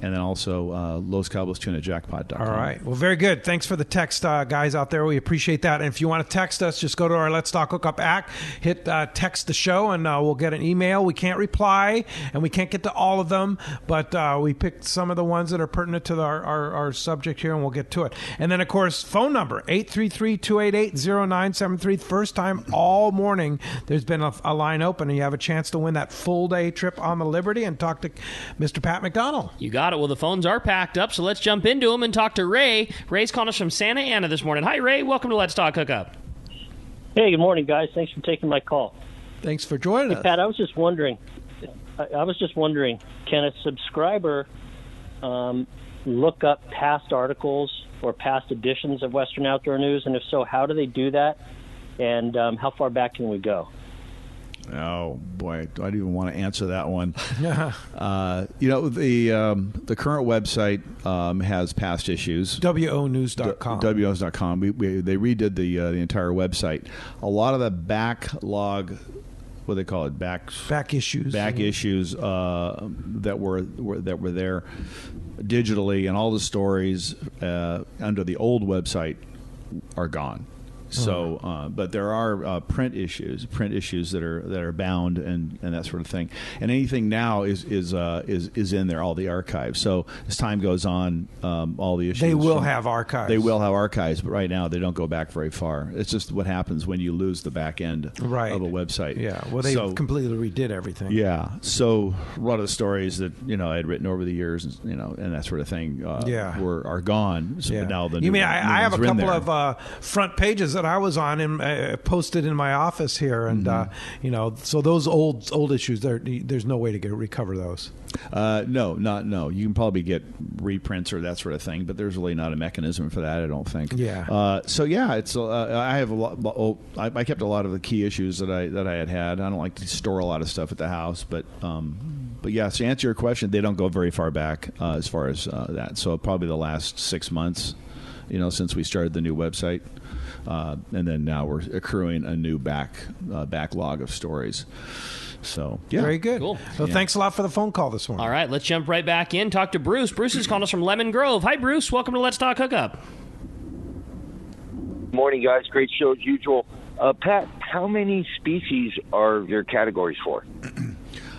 And then also Los Cabos Tuna Jackpot.com. All right. Well, very good. Thanks for the text, guys out there. We appreciate that. And if you want to text us, just go to our Let's Talk Hookup app, hit text the show, and we'll get an email. We can't reply, and we can't get to all of them, but we picked some of the ones that are pertinent to our subject here, and we'll get to it. And then, of course, phone number, 833-288-0973. First time all morning there's been a line open, and you have a chance to win that full-day trip on the Liberty and talk to Mr. Pat McDonell. You got it. Well, the phones are packed up, so let's jump into them and talk to Ray. Ray's calling us from Santa Ana this morning. Hi, Ray. Welcome to Let's Talk Hookup. Hey, good morning, guys. Thanks for taking my call. Thanks for joining us. Pat, I was just wondering, can a subscriber look up past articles or past editions of Western Outdoor News? And if so, how do they do that? And how far back can we go? Oh boy, I don't even want to answer that one. The current website has past issues. WOnews.com. WOnews.com. They redid the entire website. A lot of the backlog, what do they call it, back issues that were there digitally, and all the stories under the old website are gone. So, but there are print issues that are bound and that sort of thing. And anything now is in there, all the archives. So as time goes on, all the issues they will have archives. They will have archives, but right now they don't go back very far. It's just what happens when you lose the back end of a website. Yeah. Well, they completely redid everything. Yeah. So a lot of the stories that I had written over the years, and that sort of thing, are gone. So now the I have a couple of front pages that I was on and posted in my office here, and so those old issues, there's no way to recover those. No. You can probably get reprints or that sort of thing, but there's really not a mechanism for that, I don't think. Yeah. It's I have a lot. I kept a lot of the key issues that I had. I don't like to store a lot of stuff at the house, but yeah. So to answer your question, they don't go very far back as far as that. So probably the last 6 months, since we started the new website. And then now we're accruing a new backlog of stories. So, yeah. Very good. Cool. Well, thanks a lot for the phone call this morning. All right, let's jump right back in. Talk to Bruce. Bruce is calling us from Lemon Grove. Hi, Bruce. Welcome to Let's Talk Hookup. Morning, guys. Great show as usual. Pat, how many species are there categories for?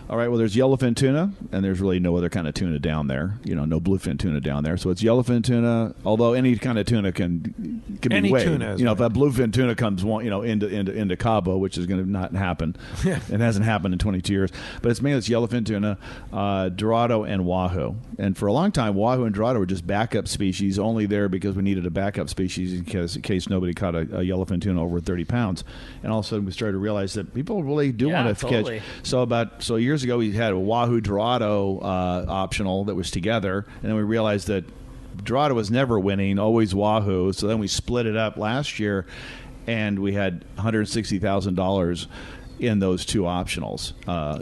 All right, well, there's yellowfin tuna, and there's really no other kind of tuna down there. No bluefin tuna down there. So it's yellowfin tuna, although any kind of tuna can any be weighed. Tuna is if that bluefin tuna comes into Cabo, which is going to not happen. It hasn't happened in 22 years. But it's mainly yellowfin tuna, Dorado, and Wahoo. And for a long time, Wahoo and Dorado were just backup species, only there because we needed a backup species in case nobody caught a yellowfin tuna over 30 pounds. And all of a sudden, we started to realize that people really do want to catch. So years ago, we had a Wahoo Dorado optional that was together, and then we realized that Dorado was never winning, always Wahoo. So then we split it up last year, and we had $160,000 in those two optionals.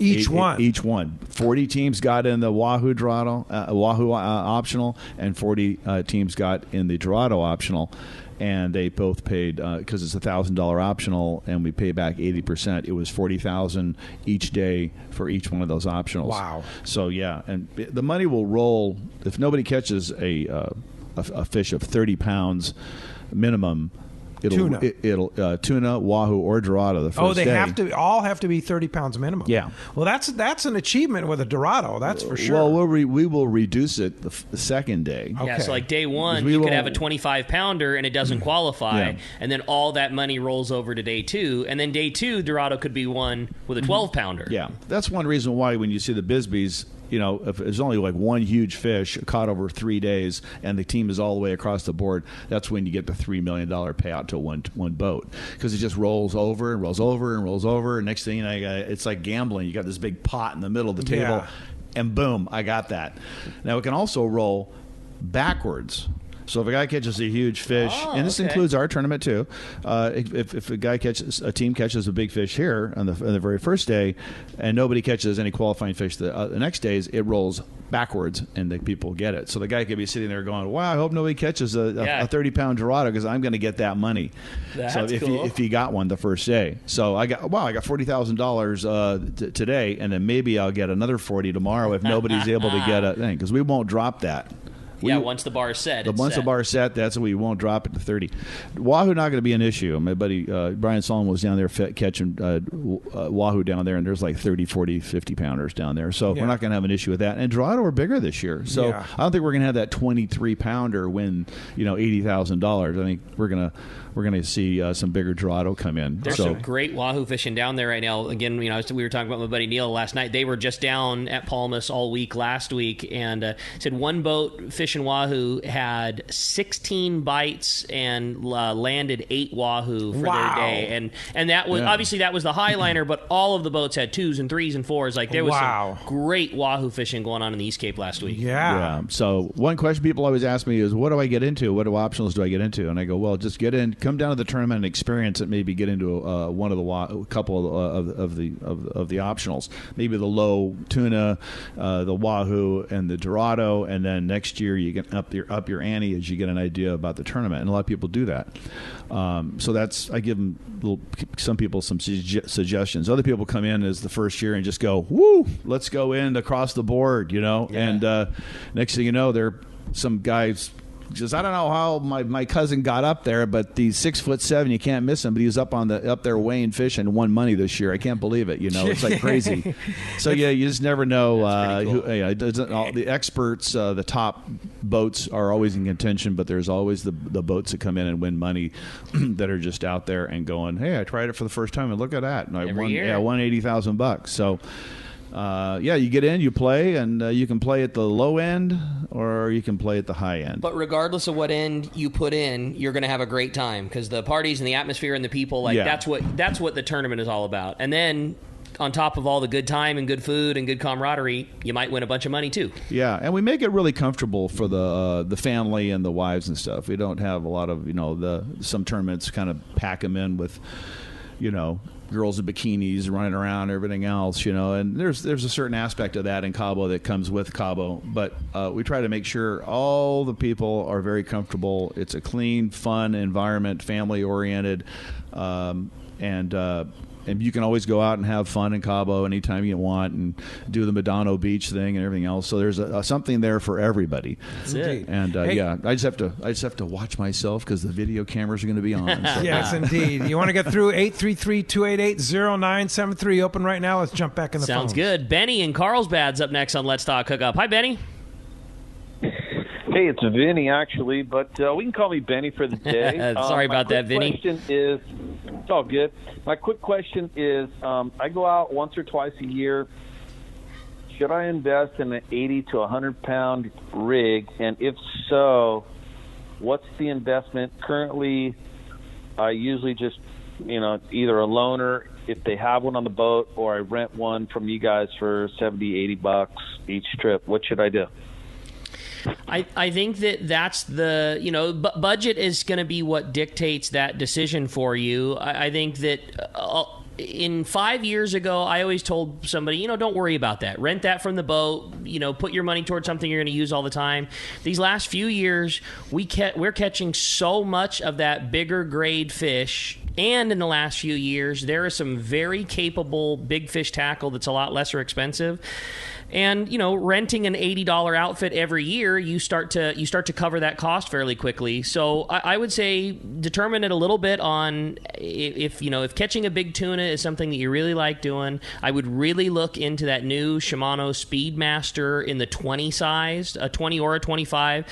Each one. 40 teams got in the Wahoo Dorado Wahoo optional, and 40 teams got in the Dorado optional. And they both paid, because it's $1,000 optional, and we pay back 80%. It was $40,000 each day for each one of those optionals. Wow! So yeah, and the money will roll if nobody catches a fish of 30 pounds minimum. It'll tuna, Wahoo, or Dorado the first day. All have to be 30 pounds minimum. Yeah. Well, that's an achievement with a Dorado. That's for sure. Well, we will reduce it the second day. Okay. Yeah, so like day one, you could have a 25-pounder and it doesn't qualify, and then all that money rolls over to day two, and then day two, Dorado could be one with a 12-pounder. Yeah, that's one reason why when you see the Bisbees, if there's only like one huge fish caught over 3 days and the team is all the way across the board, that's when you get the $3 million payout to one boat, because it just rolls over and rolls over and rolls over. And next thing it's like gambling. You got this big pot in the middle of the table, and boom, I got that. Now it can also roll backwards. So if a guy catches a huge fish, and this includes our tournament too, if a team catches a big fish here on the very first day, and nobody catches any qualifying fish the next days, it rolls backwards and the people get it. So the guy could be sitting there going, wow, I hope nobody catches a 30-pound Dorado because I'm going to get that money. That's so cool. if he got one the first day. So I got $40,000 today, and then maybe I'll get another 40 tomorrow if nobody's able to get a thing, because we won't drop that. Once the bar is set. The bar is set, that's when we won't drop it to 30. Wahoo not going to be an issue. My buddy Brian Solomon was down there catching wahoo down there, and there's like 30, 40, 50 pounders down there. So we're not going to have an issue with that. And Dorado are bigger this year. So I don't think we're going to have that 23 pounder win $80,000. I think we're going to see some bigger Dorado come in. There's some great wahoo fishing down there right now. Again, we were talking about my buddy Neil last night. They were just down at Palmas all week last week, and said one boat fishing wahoo had 16 bites and landed 8 wahoo for their day. And that was obviously that was the high liner, but all of the boats had 2s and 3s and 4s. Like there was some great wahoo fishing going on in the East Cape last week. Yeah. So one question people always ask me is, what do I get into? What optionals do I get into? And I go, well, just get in. Come down to the tournament and experience it. Maybe get into a couple of the optionals. Maybe the low tuna, the wahoo, and the Dorado. And then next year you get up your ante as you get an idea about the tournament. And a lot of people do that. So I give some people some suggestions. Other people come in as the first year and just go, woo, let's go in across the board, And next thing you know, there are some guys. Just I don't know how my cousin got up there, but he's 6'7", you can't miss him. But he was up there weighing fish and won money this year. I can't believe it. It's like crazy. So you just never know. Cool. The experts, the top boats are always in contention, but there's always the boats that come in and win money that are just out there and going, hey, I tried it for the first time and look at that, and I won $80,000. So. You get in, you play, and you can play at the low end or you can play at the high end. But regardless of what end you put in, you're going to have a great time because the parties and the atmosphere and the people, that's what the tournament is all about. And then on top of all the good time and good food and good camaraderie, you might win a bunch of money too. Yeah, and we make it really comfortable for the family and the wives and stuff. We don't have a lot of some tournaments kind of pack them in with girls in bikinis running around, everything else, and there's a certain aspect of that in Cabo that comes with Cabo, but we try to make sure all the people are very comfortable. It's a clean, fun environment, family oriented, and you can always go out and have fun in Cabo anytime you want and do the McDonell Beach thing and everything else. So there's something there for everybody. That's it. And I just have to watch myself because the video cameras are going to be on. So. Yes, indeed. You want to get through 833-288-0973 open right now. Let's jump back in the phone. Sounds good. Benny in Carlsbad's up next on Let's Talk Hookup. Hi, Benny. Hey, it's Vinny, actually, but we can call me Benny for the day. Sorry about that, Vinny. It's all good. My quick question is, I go out once or twice a year. Should I invest in an 80 to 100-pound rig? And if so, what's the investment? Currently, I usually just, either a loaner if they have one on the boat, or I rent one from you guys for $70-$80 each trip. What should I do? I think that's the, budget is going to be what dictates that decision for you. I think that in 5 years ago, I always told somebody, don't worry about that. Rent that from the boat, put your money towards something you're going to use all the time. These last few years, we're catching so much of that bigger grade fish. And in the last few years, there is some very capable big fish tackle that's a lot lesser expensive. And, renting an $80 outfit every year, you start to cover that cost fairly quickly. So I would say determine it a little bit on if catching a big tuna is something that you really like doing. I would really look into that new Shimano Speedmaster in the 20 size, a 20 or a 25.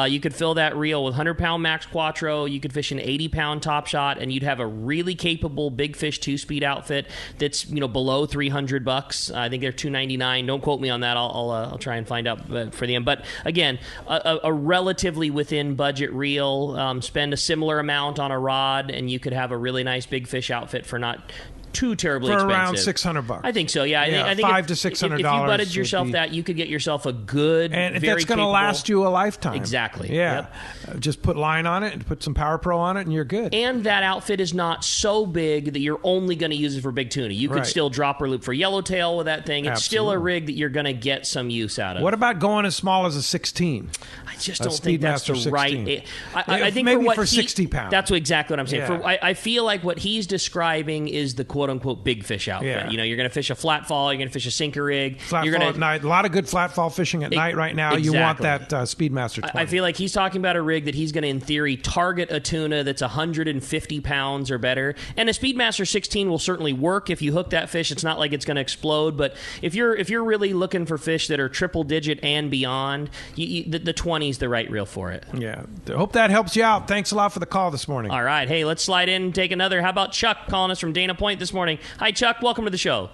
You could fill that reel with 100-pound Max Quattro. You could fish an 80-pound Top Shot, and you'd have a really capable big fish 2-speed outfit that's below $300. I think they're $299. Don't quote me on that. I'll try and find out for them. But again, a relatively within budget reel. Spend a similar amount on a rod, and you could have a really nice big fish outfit for not too terribly for expensive. around $600. I think so. Yeah, I think $500 to $600. If you budgeted yourself that, you could get yourself a good, and very that's going to last you a lifetime. Exactly. Yeah. Yep. Just put line on it and put some Power Pro on it, and you're good. And that outfit is not so big that you're only going to use it for big tuna. You could still dropper loop for yellowtail with that thing. It's still a rig that you're going to get some use out of. What about going as small as a 16? I just don't think that's the right. I think maybe for 60 pounds. That's exactly what I'm saying. Yeah. I feel like what he's describing is the quote unquote big fish outfit. Yeah. You're going to fish a flat fall. You're going to fish a sinker rig. Flat fall at night. A lot of good flat fall fishing at night right now. Exactly. You want that Speedmaster 20. I feel like he's talking about a rig that he's going to, in theory, target a tuna that's 150 pounds or better. And a Speedmaster 16 will certainly work if you hook that fish. It's not like it's going to explode. But if you're really looking for fish that are triple digit and beyond, the 20 is the right reel for it. Yeah. I hope that helps you out. Thanks a lot for the call this morning. All right. Hey, let's slide in and take another. How about Chuck calling us from Dana Point this morning? Hi, Chuck. Welcome to the show.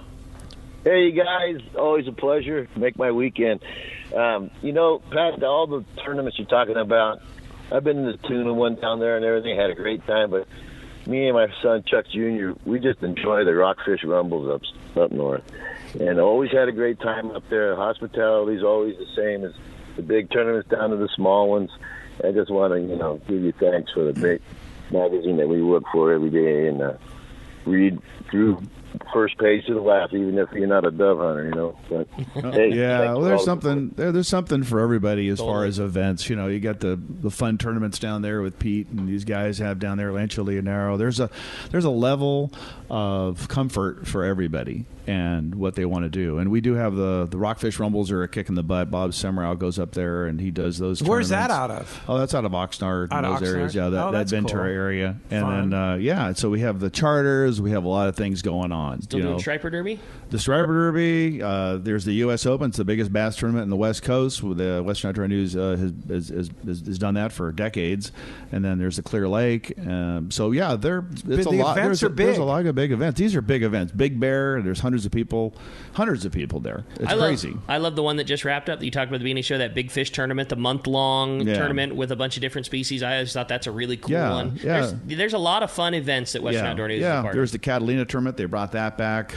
Hey, guys. Always a pleasure. Make my weekend. Pat, all the tournaments you're talking about, I've been in the tuna one down there and everything. Had a great time. But me and my son, Chuck Jr., we just enjoy the Rockfish Rumbles up north. And always had a great time up there. Hospitality's always the same as the big tournaments down to the small ones. I just want to, give you thanks for the great magazine that we work for every day and read through first page to the last, even if you're not a dove hunter, But hey, there's something for everybody as far as events. You got the fun tournaments down there with Pete and these guys have down there, Lancho Leonero. There's a level of comfort for everybody and what they want to do. And we do have the Rockfish Rumbles are a kick in the butt. Bob Semrau goes up there and he does those. Where's that out of? Oh, that's out of Oxnard and those areas. Yeah, that Ventura cool. area. And then so we have the charters. We have a lot of things going on. Still doing Striper Derby? The Striper Derby. There's the U.S. Open. It's the biggest bass tournament in the West Coast. The Western Outdoor News has done that for decades. And then there's the Clear Lake. It's a lot. There's a lot of big events. These are big events. Big Bear. There's hundreds of people there. It's crazy. I love the one that just wrapped up that you talked about at the beginning of the show, that Big Fish tournament, the month-long tournament with a bunch of different species. I just thought that's a really cool one. Yeah. There's a lot of fun events that Western Outdoor News is a part of. There's the Catalina tournament. They brought that back.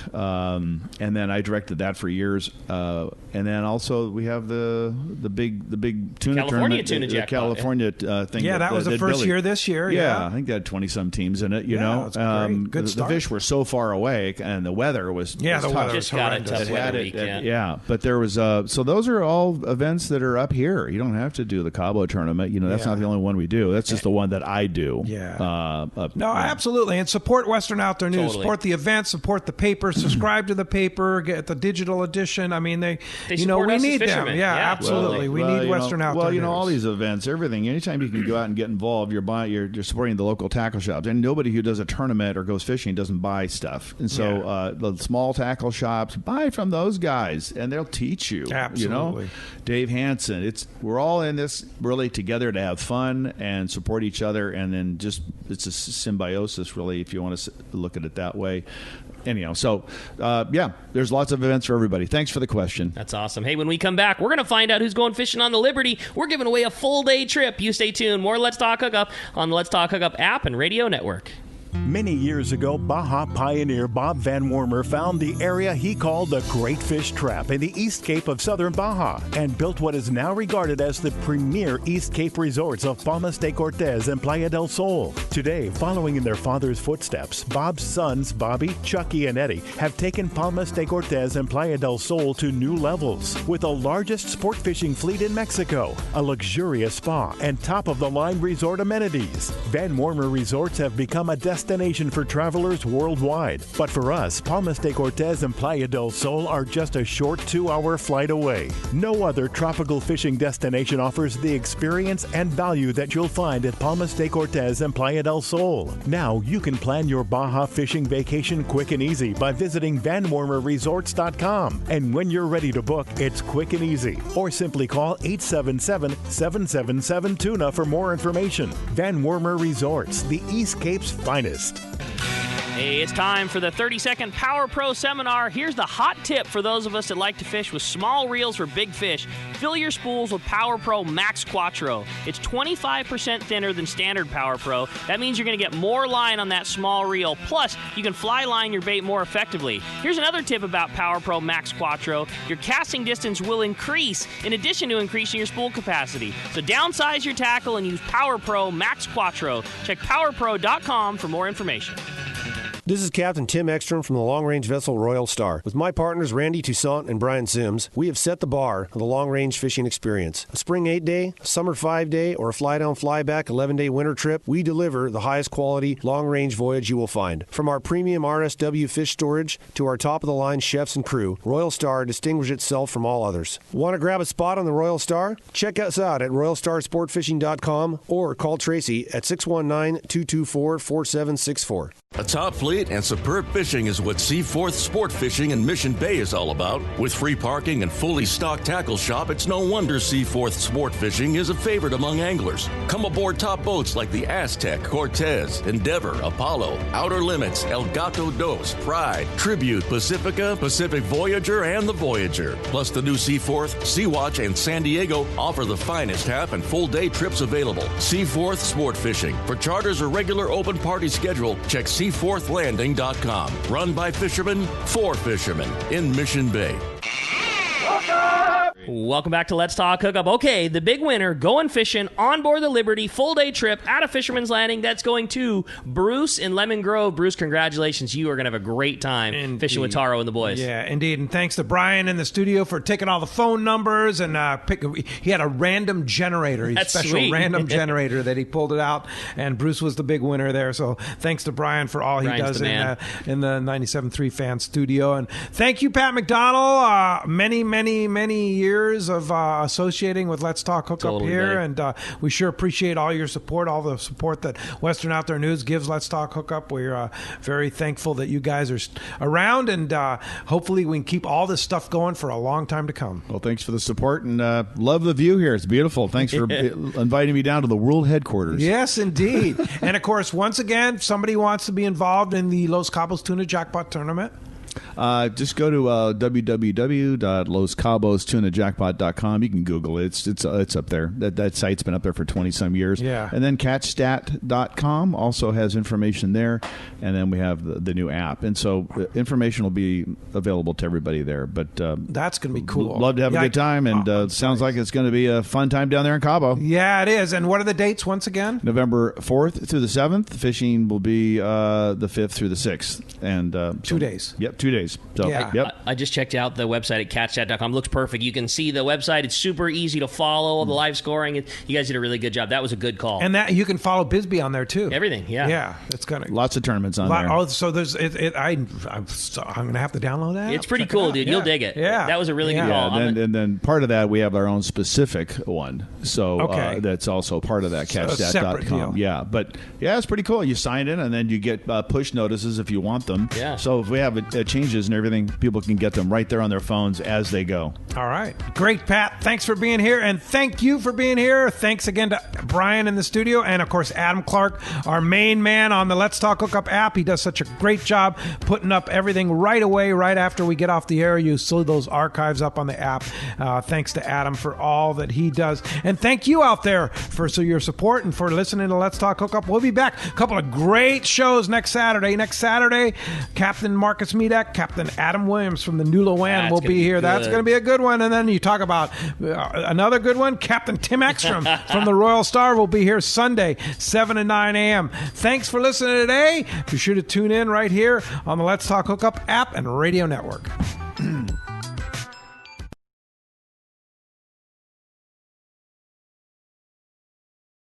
And then I directed that for years. And then also we have the big tuna California tournament. Tuna Jackpot. California thing. Yeah, that was the first year this year. Yeah, I think they had 20-some teams in it, It's great. Good start. The fish were so far away, and the weather was the weather just got a tough weather week. But there was so those are all events that are up here. You don't have to do the Cabo tournament. That's not the only one we do. That's just the one that I do. Absolutely. And support Western Outdoor News. Totally. Support the event. Support the paper. Subscribe to the paper. Get the digital edition. I mean, they we need them. Yeah, absolutely. We need Western Outdoor News. All these events, everything. Anytime you can go out and get involved, you're supporting the local tackle shops. And nobody who does a tournament or goes fishing doesn't buy stuff. And so the small tackle shops, buy from those guys, and they'll teach you. Absolutely. Dave Hansen. We're all in this really together to have fun and support each other, and then it's a symbiosis, really, if you want to look at it that way. Anyhow, so there's lots of events for everybody. Thanks for the question. That's awesome. Hey, when we come back, we're going to find out who's going fishing on the Liberty. We're giving away a full day trip. You stay tuned. More Let's Talk Hookup on the Let's Talk Hookup app and radio network. Many years ago, Baja pioneer Bob Van Wormer found the area he called the Great Fish Trap in the East Cape of southern Baja and built what is now regarded as the premier East Cape resorts of Palmas de Cortez and Playa del Sol. Today, following in their father's footsteps, Bob's sons, Bobby, Chucky, and Eddie, have taken Palmas de Cortez and Playa del Sol to new levels with the largest sport fishing fleet in Mexico, a luxurious spa, and top-of-the-line resort amenities. Van Wormer Resorts have become a destination for travelers worldwide. But for us, Palmas de Cortez and Playa del Sol are just a short 2-hour flight away. No other tropical fishing destination offers the experience and value that you'll find at Palmas de Cortez and Playa del Sol. Now you can plan your Baja fishing vacation quick and easy by visiting VanWormerResorts.com. And when you're ready to book, it's quick and easy. Or simply call 877-777-TUNA for more information. Van Wormer Resorts, the East Cape's finest. Hey, it's time for the 30-second Power Pro seminar. Here's the hot tip for those of us that like to fish with small reels for big fish. Fill your spools with Power Pro Max Quattro. It's 25% thinner than standard Power Pro. That means you're going to get more line on that small reel. Plus, you can fly line your bait more effectively. Here's another tip about Power Pro Max Quattro. Your casting distance will increase in addition to increasing your spool capacity. So downsize your tackle and use Power Pro Max Quattro. Check powerpro.com for more information. This is Captain Tim Ekstrom from the long-range vessel Royal Star. With my partners Randy Toussaint and Brian Sims, we have set the bar for the long-range fishing experience. A spring 8-day, a summer 5-day, or a fly-down, fly-back 11-day winter trip, we deliver the highest quality long-range voyage you will find. From our premium RSW fish storage to our top-of-the-line chefs and crew, Royal Star distinguishes itself from all others. Want to grab a spot on the Royal Star? Check us out at RoyalStarSportFishing.com or call Tracy at 619-224-4764. A top fleet and superb fishing is what Seaforth Sport Fishing in Mission Bay is all about. With free parking and fully stocked tackle shop, it's no wonder Seaforth Sport Fishing is a favorite among anglers. Come aboard top boats like the Aztec, Cortez, Endeavor, Apollo, Outer Limits, El Gato Dos, Pride, Tribute, Pacifica, Pacific Voyager, and the Voyager. Plus the new Seaforth, Sea-Watch, and San Diego offer the finest half and full day trips available. Seaforth Sport Fishing. For charters or regular open party schedule, check seaforthlanding.com. Run by fishermen for fishermen in Mission Bay. Welcome back to Let's Talk Hookup. Okay, the big winner going fishing on board the Liberty, full day trip out of Fisherman's Landing. That's going to Bruce in Lemon Grove. Bruce, congratulations. You are going to have a great time fishing with Taro and the boys. Yeah, indeed. And thanks to Brian in the studio for taking all the phone numbers and he had a random generator, That's special sweet. random generator that he pulled it out. And Bruce was the big winner there. So thanks to Brian for all he Brian's does the in the 97.3 fan studio. And thank you, Pat McDonell. Many years of associating with Let's Talk Hookup here, and we sure appreciate all your support, all the support that Western Outdoor News gives Let's Talk Hookup. We're very thankful that you guys are around, and hopefully we can keep all this stuff going for a long time to come. Well, thanks for the support, and love the view here. It's beautiful. Thanks for inviting me down to the world headquarters. Yes, indeed. And of course, once again, if somebody wants to be involved in the Los Cabos Tuna Jackpot Tournament, just go to www.loscabosTunaJackpot.com. You can Google it. It's up there. That site's been up there for 20-some years. Yeah. And then catchstat.com also has information there. And then we have the new app. And so information will be available to everybody there. But that's going to be cool. Love to have a good time. And sounds like it's going to be a fun time down there in Cabo. Yeah, it is. And what are the dates once again? November 4th through the 7th. Fishing will be the 5th through the 6th. And 2 days. Yep, 2 days. So, yeah. Yep. I just checked out the website at catchstat.com. Looks perfect. You can see the website. It's super easy to follow, the live scoring. You guys did a really good job. That was a good call. And that you can follow Bisbee on there, too. Everything, yeah. Yeah, it's kind of lots of tournaments on there. Oh, so there's I'm going to have to download that. It's pretty cool, dude. You'll dig it. Yeah. That was a really good call. And then part of that, we have our own specific one. So that's also part of that, catchstat.com. Yeah, but it's pretty cool. You sign in, and then you get push notices if you want them. Yeah. So if we have changes and everything, people can get them right there on their phones as they go. All right. Great, Pat. Thanks for being here, and thank you for being here. Thanks again to Brian in the studio, and, of course, Adam Clark, our main man on the Let's Talk Hookup app. He does such a great job putting up everything right away, right after we get off the air. You see those archives up on the app. Thanks to Adam for all that he does. And thank you out there for your support and for listening to Let's Talk Hookup. We'll be back. A couple of great shows next Saturday. Next Saturday, Captain Marcus Medak, Captain Adam Williams from the New Loan will be here. That's going to be a good one. And then you talk about another good one. Captain Tim Ekstrom from the Royal Star will be here Sunday, 7 and 9 a.m. Thanks for listening today. Be sure to tune in right here on the Let's Talk Hookup app and radio network.